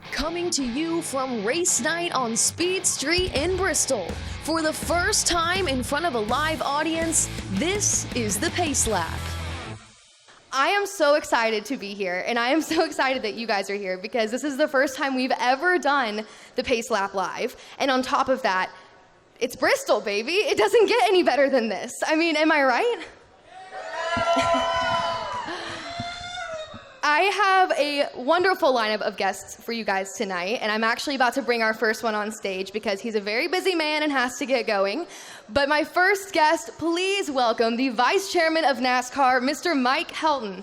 Coming to you from race night on Speed Street in Bristol. For the first time in front of a live audience, this is the Pace Lap. I am so excited to be here, and I am so excited that you guys are here because this is the first time we've ever done the Pace Lap live. And on top of that, it's Bristol, baby. It doesn't get any better than this. I mean, am I right? I have a wonderful lineup of guests for you guys tonight, and I'm actually about to bring our first one on stage because he's a very busy man and has to get going. But my first guest, please welcome the Vice Chairman of NASCAR, Mr. Mike Helton.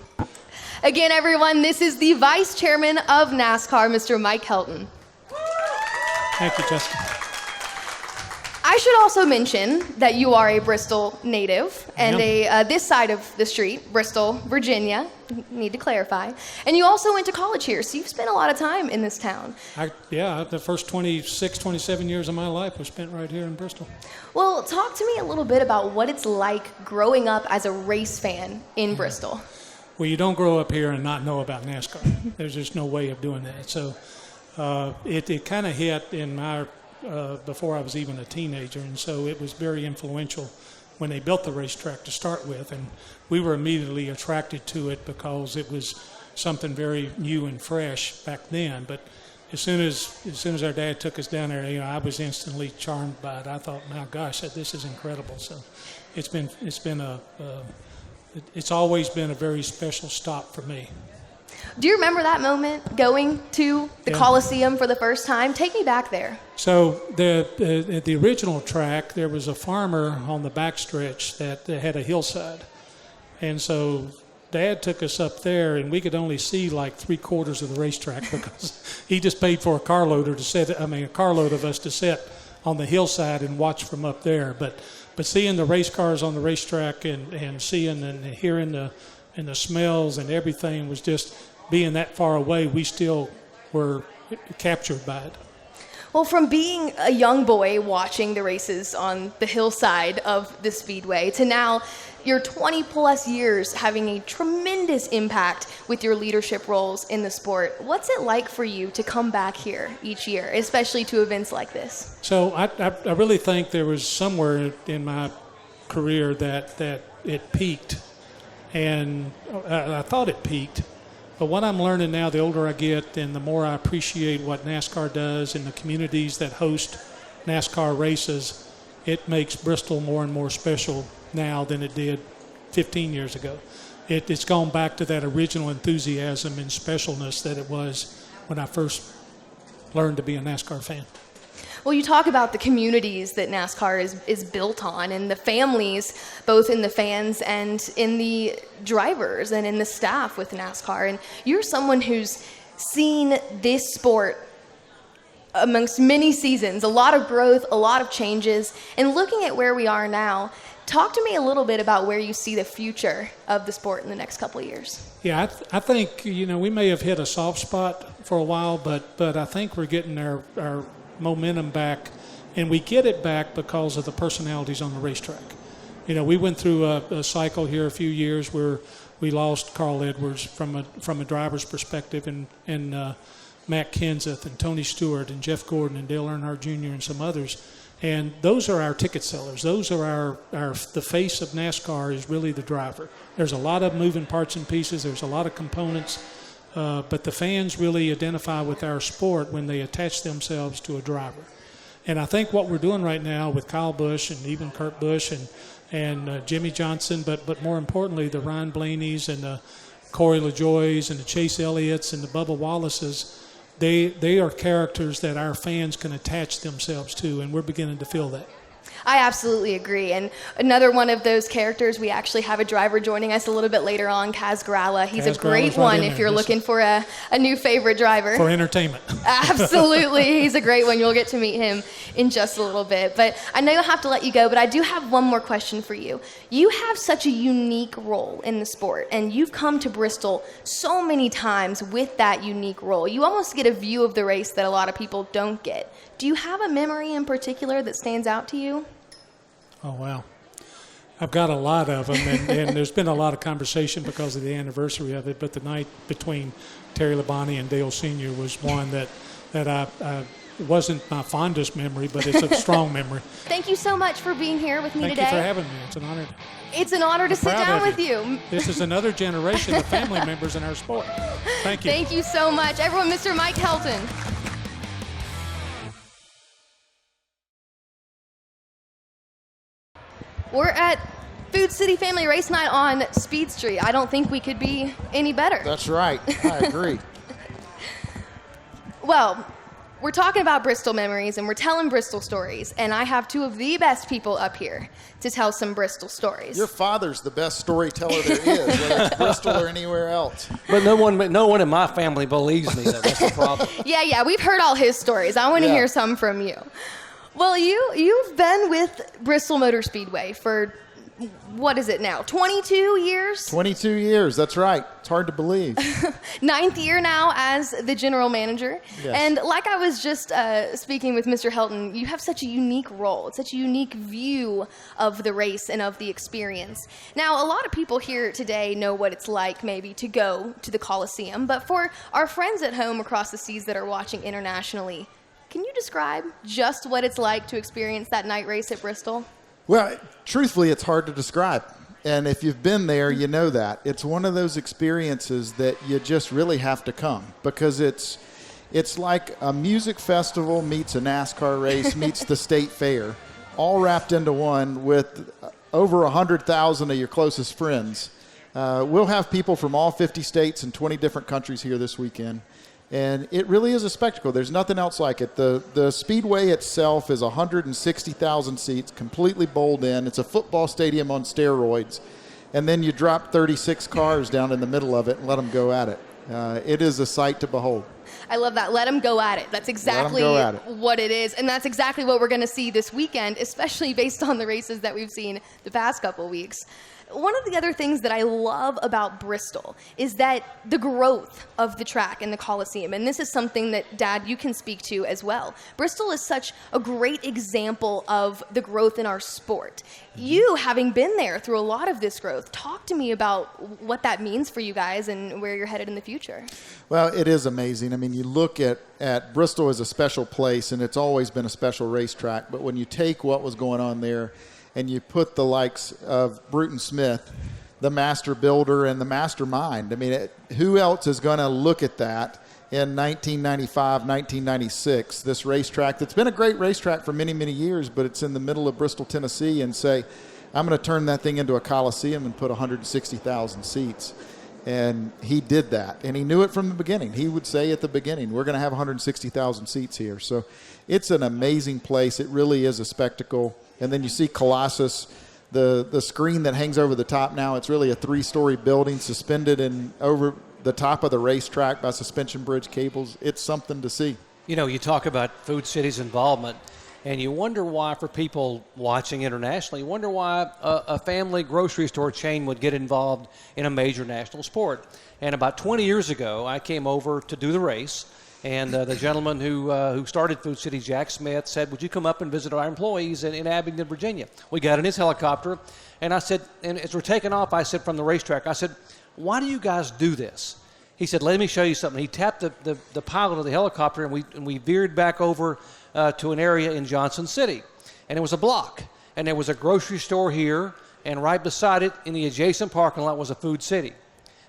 Again, everyone, this is the Vice Chairman of NASCAR, Mr. Mike Helton. Thank you, Jessica. I should also mention that you are a Bristol native and this side of the street, Bristol, Virginia, need to clarify. And you also went to college here, so you've spent a lot of time in this town. The first 26, 27 years of my life was spent right here in Bristol. Well, talk to me a little bit about what it's like growing up as a race fan in Bristol. Well, you don't grow up here and not know about NASCAR. There's just no way of doing that. So it kind of hit in my before I was even a teenager, and so it was very influential when they built the racetrack to start with, and we were immediately attracted to it because it was something very new and fresh back then. But as soon as our dad took us down there, I was instantly charmed by it. I thought, my gosh, this is incredible. So it's always been a very special stop for me. Do you remember that moment, going to the Coliseum for the first time? Take me back there. So at the original track, there was a farmer on the backstretch that had a hillside. And so Dad took us up there, and we could only see like 3/4 of the racetrack because he just paid for a carload of us to sit on the hillside and watch from up there. But seeing the race cars on the racetrack and seeing and hearing the smells and everything was just being that far away, we still were captured by it. Well, from being a young boy watching the races on the hillside of the Speedway to now your 20 plus years having a tremendous impact with your leadership roles in the sport, what's it like for you to come back here each year, especially to events like this? So I really think there was somewhere in my career that it peaked. And I thought it peaked. But what I'm learning now, the older I get and the more I appreciate what NASCAR does and the communities that host NASCAR races, it makes Bristol more and more special now than it did 15 years ago. It's gone back to that original enthusiasm and specialness that it was when I first learned to be a NASCAR fan. Well, you talk about the communities that NASCAR is built on and the families, both in the fans and in the drivers and in the staff with NASCAR. And you're someone who's seen this sport amongst many seasons, a lot of growth, a lot of changes. And looking at where we are now, talk to me a little bit about where you see the future of the sport in the next couple of years. Yeah, I think, we may have hit a soft spot for a while, but I think we're getting our momentum back, and we get it back because of the personalities on the racetrack. We went through a cycle here a few years where we lost Carl Edwards from a driver's perspective, and Matt Kenseth and Tony Stewart and Jeff Gordon and Dale Earnhardt Jr. and some others. And those are our ticket sellers. Those are the face of NASCAR is really the driver. There's a lot of moving parts and pieces. There's a lot of components. But the fans really identify with our sport when they attach themselves to a driver. And I think what we're doing right now with Kyle Busch and even Kurt Busch and Jimmy Johnson, but more importantly, the Ryan Blaney's and the Corey LaJoy's and the Chase Elliott's and the Bubba Wallace's, they are characters that our fans can attach themselves to, and we're beginning to feel that. I absolutely agree. And another one of those characters, we actually have a driver joining us a little bit later on, Kaz Grala. He's a great one if you're looking for a new favorite driver. For entertainment. Absolutely. He's a great one. You'll get to meet him in just a little bit. But I know I'll have to let you go, but I do have one more question for you. You have such a unique role in the sport, and you've come to Bristol so many times with that unique role. You almost get a view of the race that a lot of people don't get. Do you have a memory in particular that stands out to you? Oh, wow. I've got a lot of them, and there's been a lot of conversation because of the anniversary of it. But the night between Terry Labonte and Dale Sr. was one that I wasn't my fondest memory, but it's a strong memory. Thank you so much for being here with me Thank today. you for having me. It's an honor. It's an honor to sit down with you. This is another generation of family members in our sport. Thank you. Thank you so much. Everyone, Mr. Mike Helton. We're at Food City Family Race Night on Speed Street. I don't think we could be any better. That's right. I agree. Well, we're talking about Bristol memories and we're telling Bristol stories, and I have two of the best people up here to tell some Bristol stories. Your father's the best storyteller there is, whether it's Bristol or anywhere else. But no one in my family believes me. That's the problem. Yeah, we've heard all his stories. I want to hear some from you. Well, you've been with Bristol Motor Speedway for, what is it now, 22 years? 22 years, that's right. It's hard to believe. 9th year now as the general manager. Yes. And like I was just speaking with Mr. Helton, you have such a unique role, such a unique view of the race and of the experience. Now, a lot of people here today know what it's like maybe to go to the Coliseum, but for our friends at home across the seas that are watching internationally, can you describe just what it's like to experience that night race at Bristol? Well, truthfully, it's hard to describe. And if you've been there, you know that. It's one of those experiences that you just really have to come, because it's like a music festival meets a NASCAR race meets the state fair, all wrapped into one with over 100,000 of your closest friends. We'll have people from all 50 states and 20 different countries here this weekend. And it really is a spectacle. There's nothing else like it. The Speedway itself is 160,000 seats, completely bowled in. It's a football stadium on steroids. And then you drop 36 cars down in the middle of it and let them go at it. It is a sight to behold. I love that. Let them go at it. That's exactly what it is. And that's exactly what we're going to see this weekend, especially based on the races that we've seen the past couple weeks. One of the other things that I love about Bristol is that the growth of the track and the Coliseum, and this is something that, Dad, you can speak to as well. Bristol is such a great example of the growth in our sport. You, having been there through a lot of this growth, talk to me about what that means for you guys and where you're headed in the future. Well, it is amazing. I mean, you look at Bristol as a special place, and it's always been a special racetrack, but when you take what was going on there and you put the likes of Bruton Smith, the master builder and the mastermind. I mean, who else is going to look at that in 1995, 1996, this racetrack that's been a great racetrack for many, many years, but it's in the middle of Bristol, Tennessee, and say, I'm going to turn that thing into a Coliseum and put 160,000 seats. And he did that, and he knew it from the beginning. He would say at the beginning, we're going to have 160,000 seats here. So it's an amazing place. It really is a spectacle. And then you see Colossus, the screen that hangs over the top now. It's really a 3-story building suspended over the top of the racetrack by suspension bridge cables. It's something to see. You know, you talk about Food City's involvement, and you wonder why, for people watching internationally, you wonder why a family grocery store chain would get involved in a major national sport. And about 20 years ago, I came over to do the race. And the gentleman who started Food City, Jack Smith, said, would you come up and visit our employees in Abingdon, Virginia? We got in his helicopter, and I said, and as we're taking off, I said from the racetrack, I said, why do you guys do this? He said, let me show you something. He tapped the pilot of the helicopter, and we veered back over to an area in Johnson City. And it was a block. And there was a grocery store here, and right beside it in the adjacent parking lot was a Food City.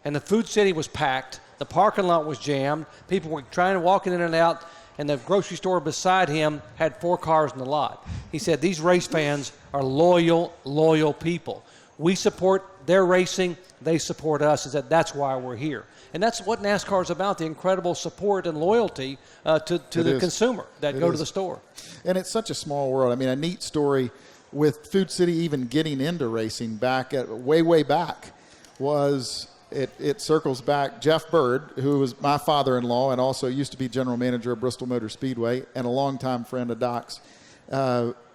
And the Food City was packed. The parking lot was jammed. People were trying to walk in and out, and the grocery store beside him had 4 cars in the lot. He said, these race fans are loyal people. We support their racing. They support us. He said, that's why we're here. And that's what NASCAR is about, the incredible support and loyalty to the consumer that go to the store. And it's such a small world. I mean, a neat story with Food City even getting into racing back way back was... It circles back. Jeff Bird, who was my father-in-law and also used to be general manager of Bristol Motor Speedway and a longtime friend of Doc's,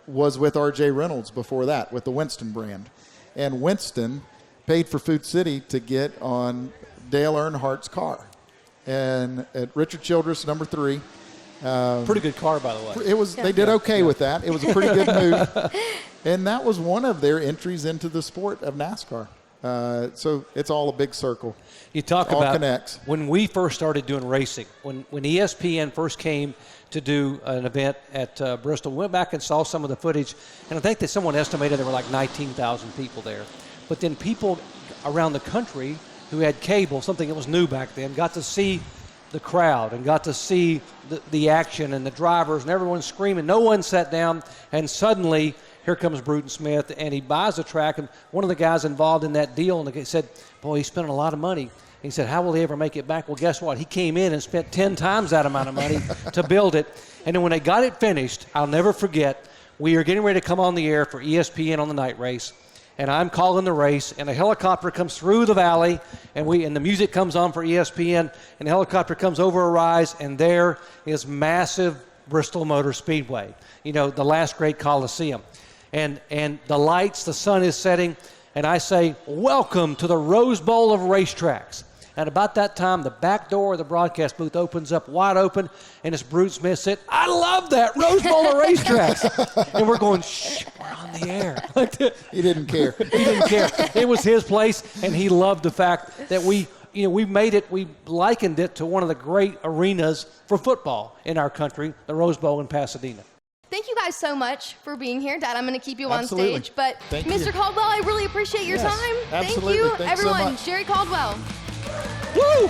was with R.J. Reynolds before that with the Winston brand. And Winston paid for Food City to get on Dale Earnhardt's car. And at Richard Childress, number 3. Pretty good car, by the way. It was. Yeah. They did okay with that. It was a pretty good move. And that was one of their entries into the sport of NASCAR. So it's all a big circle. You talk all about connects. When we first started doing racing, when ESPN first came to do an event at Bristol, we went back and saw some of the footage, and I think that someone estimated there were like 19,000 people there. But then people around the country who had cable, something that was new back then, got to see the crowd and got to see the action and the drivers and everyone screaming. No one sat down, and suddenly here comes Bruton Smith, and he buys the track. And one of the guys involved in that deal, and he said, boy, he's spending a lot of money. He said, how will he ever make it back? Well, guess what? He came in and spent 10 times that amount of money to build it. And then when they got it finished, I'll never forget, we are getting ready to come on the air for ESPN on the night race. And I'm calling the race, and a helicopter comes through the valley, and the music comes on for ESPN, and the helicopter comes over a rise, and there is massive Bristol Motor Speedway, the last great Coliseum. And the lights, the sun is setting, and I say, welcome to the Rose Bowl of racetracks. And about that time, the back door of the broadcast booth opens up wide open, and it's Bruton Smith said, I love that Rose Bowl of racetracks. And we're going, shh, we're on the air. He didn't care. He didn't care. It was his place, and he loved the fact that we made it, we likened it to one of the great arenas for football in our country, the Rose Bowl in Pasadena. Thank you guys so much for being here. Dad, I'm going to keep you Absolutely. on stage. But Thank Mr. you. Caldwell, I really appreciate your Yes, time. absolutely. Thank you, Thanks so everyone. much. Jerry Caldwell. Woo!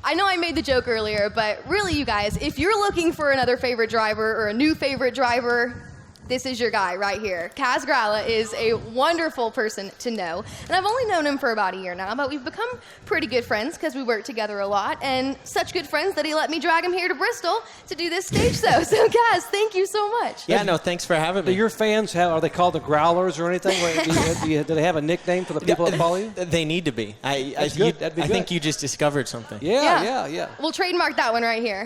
I know I made the joke earlier, but really, you guys, if you're looking for another favorite driver or a new favorite driver, this is your guy right here. Kaz Grala is a wonderful person to know. And I've only known him for about a year now, but we've become pretty good friends because we work together a lot, and such good friends that he let me drag him here to Bristol to do this stage show. So, Kaz, thank you so much. Yeah, no, thanks for having Do me. your fans are they called the Growlers or anything? Do they have a nickname for the people that follow you? They need to be. That's good. That'd be I good. think you just discovered something. Yeah. We'll trademark that one right here.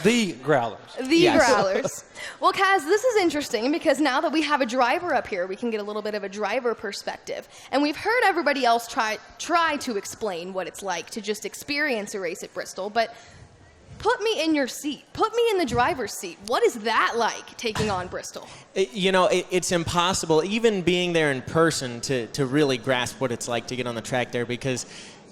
The Growlers. The Yes. Growlers. Well, Kaz, this is interesting because now that we have a driver up here, we can get a little bit of a driver perspective. And we've heard everybody else try to explain what it's like to just experience a race at Bristol, but put me in your seat. Put me in the driver's seat. What is that like, taking on Bristol? It's impossible, even being there in person, to really grasp what it's like to get on the track there, because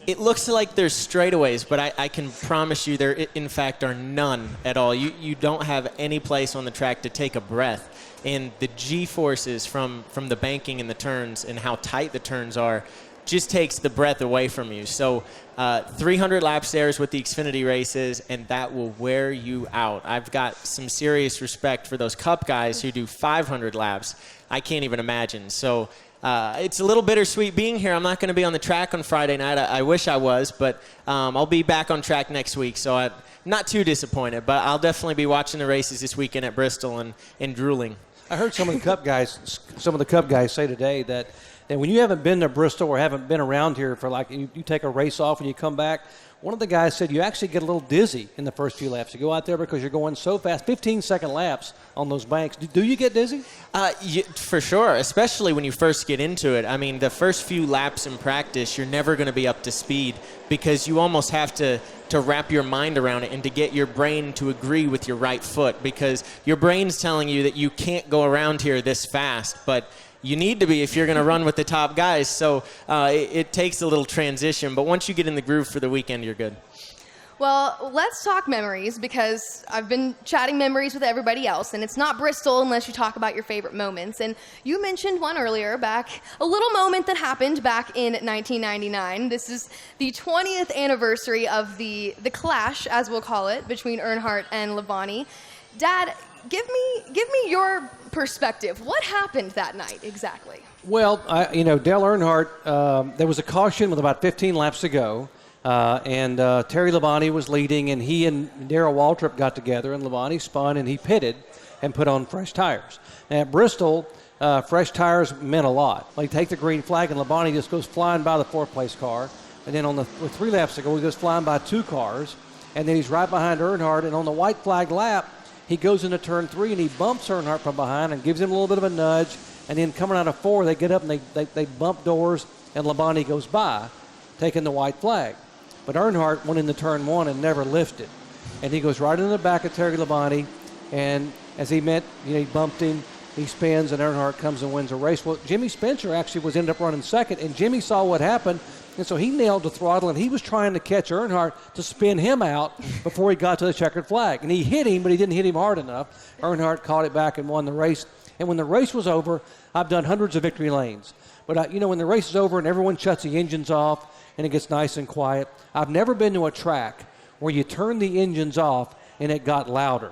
it looks like there's straightaways, but I can promise you there, in fact, are none at all. You don't have any place on the track to take a breath. And the G-forces from the banking and the turns and how tight the turns are just takes the breath away from you. So 300 laps there is what the Xfinity race is, and that will wear you out. I've got some serious respect for those Cup guys who do 500 laps. I can't even imagine. So it's a little bittersweet being here. I'm not going to be on the track on Friday night. I wish I was, but I'll be back on track next week, so I'm not too disappointed. But I'll definitely be watching the races this weekend at Bristol and drooling. I heard some of the Cup guys say today that when you haven't been to Bristol or haven't been around here for you take a race off and you come back, one of the guys said you actually get a little dizzy in the first few laps. You go out there because you're going so fast, 15-second laps on those banks. Do you get dizzy? For sure, especially when you first get into it. I mean, the first few laps in practice, you're never going to be up to speed because you almost have to wrap your mind around it and to get your brain to agree with your right foot, because your brain's telling you that you can't go around here this fast, but you need to be if you're going to run with the top guys. So it takes a little transition, but once you get in the groove for the weekend, you're good. Well, let's talk memories, because I've been chatting memories with everybody else, and it's not Bristol unless you talk about your favorite moments. And you mentioned one earlier, a little moment that happened back in 1999. This is the 20th anniversary of the clash, as we'll call it, between Earnhardt and Labonte. Dad, give me your perspective. What happened that night exactly? Well, Dale Earnhardt, there was a caution with about 15 laps to go. And Terry Labonte was leading, and he and Darrell Waltrip got together, and Labonte spun, and he pitted and put on fresh tires. And at Bristol, fresh tires meant a lot. They take the green flag, and Labonte just goes flying by the fourth-place car. And then with 3 laps to go, he goes flying by 2 cars. And then he's right behind Earnhardt, and on the white flag lap, he goes into turn 3, and he bumps Earnhardt from behind and gives him a little bit of a nudge. And then coming out of 4, they get up, and they bump doors, and Labonte goes by, taking the white flag. But Earnhardt went into turn 1 and never lifted. And he goes right in the back of Terry Labonte, and as he met, he bumped him. He spins, and Earnhardt comes and wins a race. Well, Jimmy Spencer actually ended up running second, and Jimmy saw what happened, and so he nailed the throttle, and he was trying to catch Earnhardt to spin him out before he got to the checkered flag. And he hit him, but he didn't hit him hard enough. Earnhardt caught it back and won the race. And when the race was over, I've done hundreds of victory lanes. But, when the race is over and everyone shuts the engines off and it gets nice and quiet, I've never been to a track where you turn the engines off and it got louder.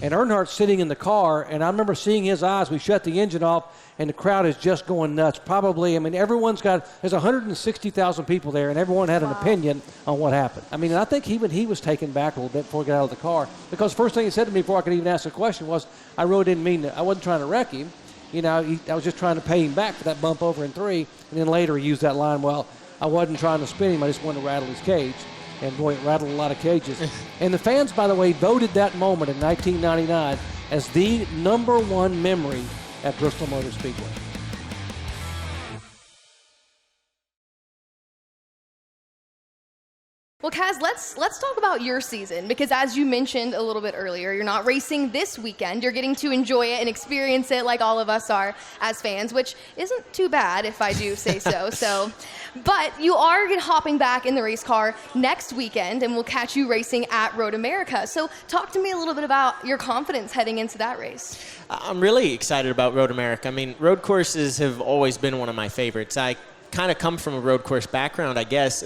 And Earnhardt's sitting in the car, and I remember seeing his eyes. We shut the engine off, and the crowd is just going nuts. Probably, there's 160,000 people there, and everyone had an opinion on what happened. I think even he was taken back a little bit before he got out of the car, because the first thing he said to me before I could even ask the question was, I really didn't mean to. I wasn't trying to wreck him. I was just trying to pay him back for that bump over in 3. And then later he used that line, well, I wasn't trying to spin him. I just wanted to rattle his cage. And boy, it rattled a lot of cages. And the fans, by the way, voted that moment in 1999 as the #1 memory at Bristol Motor Speedway. Well, Kaz, let's talk about your season, because as you mentioned a little bit earlier, you're not racing this weekend. You're getting to enjoy it and experience it like all of us are as fans, which isn't too bad if I do say so. But you are hopping back in the race car next weekend, and we'll catch you racing at Road America. So talk to me a little bit about your confidence heading into that race. I'm really excited about Road America. Road courses have always been one of my favorites. I kind of come from a road course background, I guess.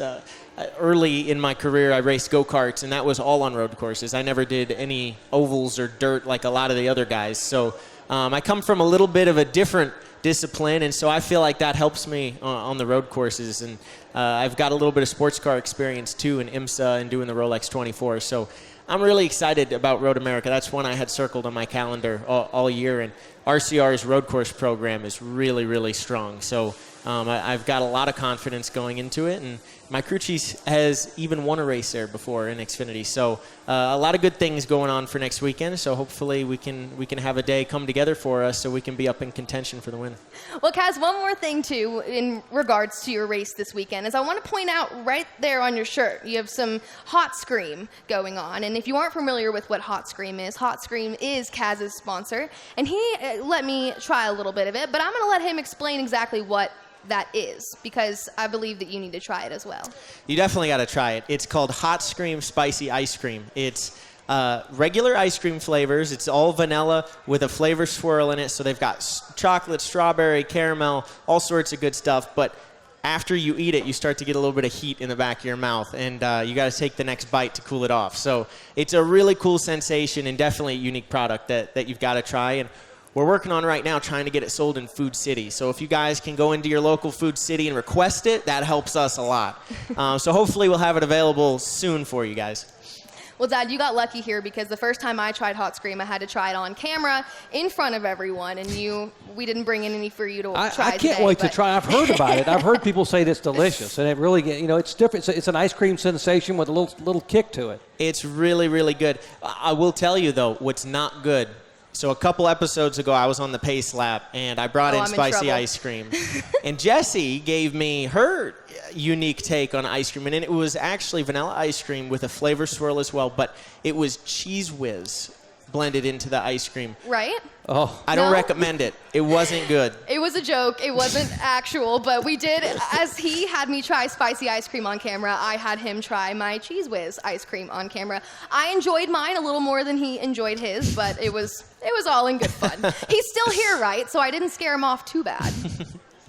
Early in my career, I raced go-karts, and that was all on road courses. I never did any ovals or dirt like a lot of the other guys. So I come from a little bit of a different discipline, and so I feel like that helps me on the road courses. And I've got a little bit of sports car experience, too, in IMSA and doing the Rolex 24. So I'm really excited about Road America. That's one I had circled on my calendar all year. And RCR's road course program is really, really strong. So I've got a lot of confidence going into it, and my crew chief has even won a race there before in Xfinity. So a lot of good things going on for next weekend. So hopefully we can have a day come together for us so we can be up in contention for the win. Well, Kaz, one more thing, too, in regards to your race this weekend, is I want to point out right there on your shirt, you have some Hot Scream going on. And if you aren't familiar with what Hot Scream is Kaz's sponsor. And he let me try a little bit of it, but I'm going to let him explain exactly what that is, because I believe that you need to try it as well. You definitely got to try it. It's called Hot Scream Spicy Ice Cream. It's regular ice cream flavors. It's all vanilla with a flavor swirl in it. So they've got chocolate, strawberry, caramel, all sorts of good stuff. But after you eat it, you start to get a little bit of heat in the back of your mouth, and you got to take the next bite to cool it off. So it's a really cool sensation and definitely a unique product that you've got to try. And we're working on right now trying to get it sold in Food City. So if you guys can go into your local Food City and request it, that helps us a lot. So hopefully we'll have it available soon for you guys. Well, Dad, you got lucky here, because the first time I tried Hot Scream, I had to try it on camera in front of everyone, and we didn't bring in any for you to try I can't today, wait to try. I've heard about it. I've heard people say it's delicious, and it really, it's different. It's an ice cream sensation with a little kick to it. It's really, really good. I will tell you, though, what's not good. So a couple episodes ago, I was on the Pace Lap, and I brought in spicy ice cream. And Jessie gave me her unique take on ice cream, and it was actually vanilla ice cream with a flavor swirl as well, but it was Cheese Whiz blended into the ice cream. Right? Oh, I don't recommend it. It wasn't good. It was a joke. It wasn't actual, but we did, as he had me try spicy ice cream on camera, I had him try my Cheese Whiz ice cream on camera. I enjoyed mine a little more than he enjoyed his, but it was all in good fun. He's still here, right? So I didn't scare him off too bad.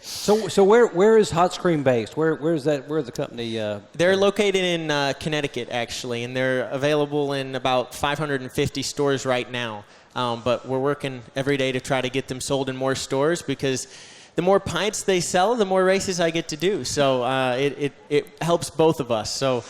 So where is Hot Scream based? Where's the company? They're located in Connecticut, actually, and they're available in about 550 stores right now. But we're working every day to try to get them sold in more stores, because the more pints they sell, the more races I get to do. So it helps both of us. So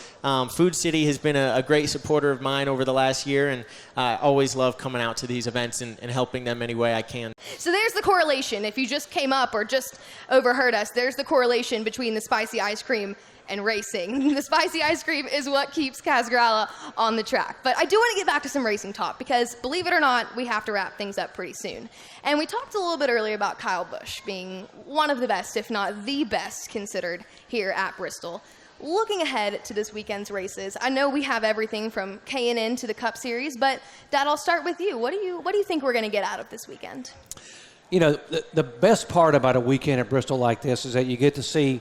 Food City has been a great supporter of mine over the last year, and I always love coming out to these events and helping them any way I can. So there's the correlation. If you just came up or just overheard us, there's the correlation between the spicy ice cream and racing. The spicy ice cream is what keeps Kaz Grala on the track. But I do want to get back to some racing talk, because believe it or not, we have to wrap things up pretty soon. And we talked a little bit earlier about Kyle Busch being one of the best, if not the best, considered here at Bristol. looking ahead to this weekend's races, I know we have everything from K&N to the Cup Series, but Dad, I'll start with you. What do you think we're going to get out of this weekend? You know, the best part about a weekend at Bristol like this is that you get to see,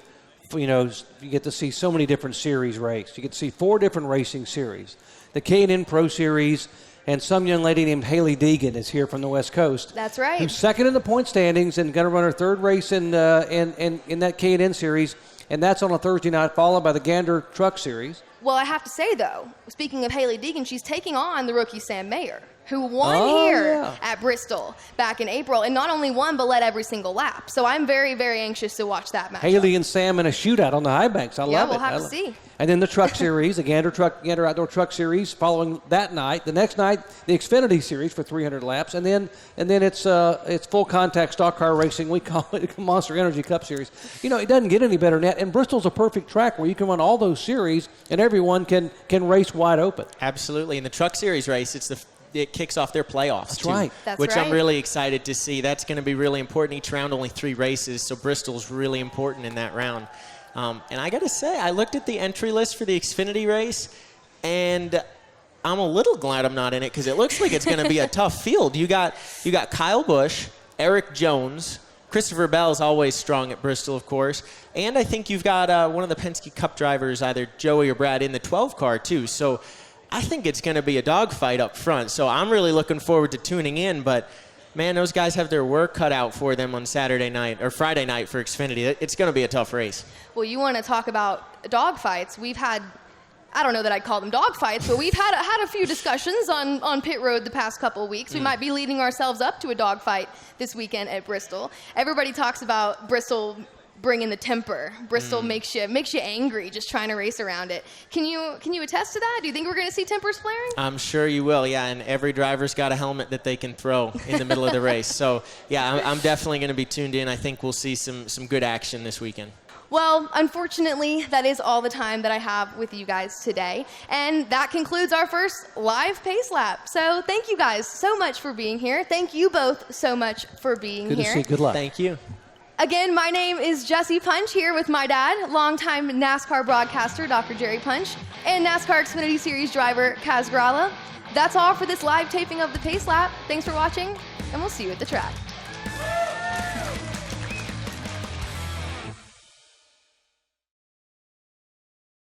so many different series race. You get to see 4 different racing series. The K&N Pro Series, and some young lady named Haley Deegan is here from the West Coast. That's right. Who's second in the point standings and going to run her 3rd race in that K&N Series, and that's on a Thursday night, followed by the Gander Truck Series. Well, I have to say, though, speaking of Haley Deegan, she's taking on the rookie Sam Mayer, who won at Bristol back in April, and not only won, but led every single lap. So I'm very, very anxious to watch that match. Haley and Sam in a shootout on the high banks. I love it. Yeah, we'll have to see. And then the Truck Series, the Gander Outdoor Truck Series, following that night. The next night, the Xfinity Series for 300 laps, and then it's full contact stock car racing. We call it Monster Energy Cup Series. You know, it doesn't get any better than that. And Bristol's a perfect track where you can run all those series, and everyone can race wide open. Absolutely. In the Truck Series race, it kicks off their playoffs. That's right. Which I'm really excited to see. That's going to be really important. Each round only 3 races, so Bristol's really important in that round. And I got to say, I looked at the entry list for the Xfinity race, and I'm a little glad I'm not in it because it looks like it's going to be a tough field. You got Kyle Busch, Eric Jones, Christopher Bell's always strong at Bristol, of course, and I think you've got one of the Penske Cup drivers, either Joey or Brad, in the 12 car too. So I think it's going to be a dogfight up front. So I'm really looking forward to tuning in, but man, those guys have their work cut out for them on Saturday night or Friday night for Xfinity. It's going to be a tough race. Well, you want to talk about dogfights. We've had, I don't know that I'd call them dogfights, but we've had a few discussions on pit road the past couple of weeks. We might be leading ourselves up to a dogfight this weekend at Bristol. Everybody talks about Bristol bringing the temper. Bristol makes you angry just trying to race around it. Can you attest to that? Do you think we're going to see tempers flaring? I'm sure you will, yeah, and every driver's got a helmet that they can throw in the middle of the race. So, yeah, I'm definitely going to be tuned in. I think we'll see some good action this weekend. Well, unfortunately, that is all the time that I have with you guys today. And that concludes our first live Pace Lap. So thank you guys so much for being here. Thank you both so much for being here. Good to see you. Good luck. Thank you. Again, my name is Jesse Punch, here with my dad, longtime NASCAR broadcaster, Dr. Jerry Punch, and NASCAR Xfinity Series driver, Kaz Grala. That's all for this live taping of the Pace Lap. Thanks for watching, and we'll see you at the track.